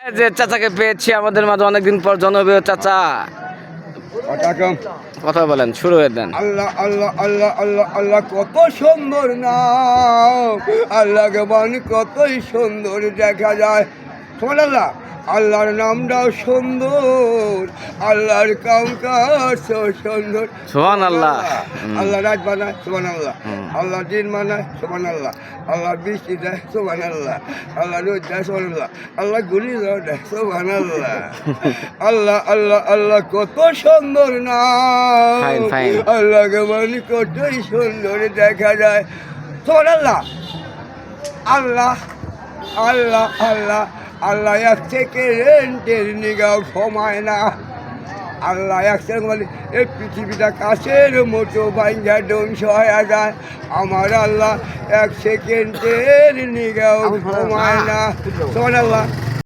এই যে চাচাকে পেয়েছি আমাদের মাঝে অনেকদিন পর, জনপ্রিয় চাচা, কথা বলেন, শুরু হয়ে দেন। আল্লাহ আল্লাহ আল্লাহ আল্লাহ আল্লাহ, কত সুন্দর নাম আল্লাহকে বান, কতই সুন্দর দেখা যায়। সুবহানাল্লাহ, আল্লাহর নামটাও সুন্দর, আল্লাহর কাজ সুন্দর। সুবহানাল্লাহ। আল্লাহ রাত বানায়, সুবহানাল্লাহ। আল্লাহ দিন বানায়, সুবহানাল্লাহ। আল্লাহ বৃষ্টি দেয়, সুবহানাল্লাহ। আল্লাহ রোদ দেয়, সুবহানাল্লাহ। আল্লাহ গুলি দেয়, সুবহানাল্লাহ। আল্লাহ আল্লাহ আল্লাহ, কত সুন্দর নাম ফাইন, ফাইন। আল্লাহকে মানে কতই সুন্দর দেখা যায়। সুবহানাল্লাহ। আল্লাহ আল্লাহ আল্লাহ আল্লাহ এক সেকেন্ডের নিগাও সময় না। আল্লাহ এক সেকেন্ড বলে এই পৃথিবীটা কাছের মতো ভাঙ্গা ধ্বংস হয়ে যায়। আমার আল্লাহ এক সেকেন্ডের নিগাও সময় না। সুবহানাল্লাহ।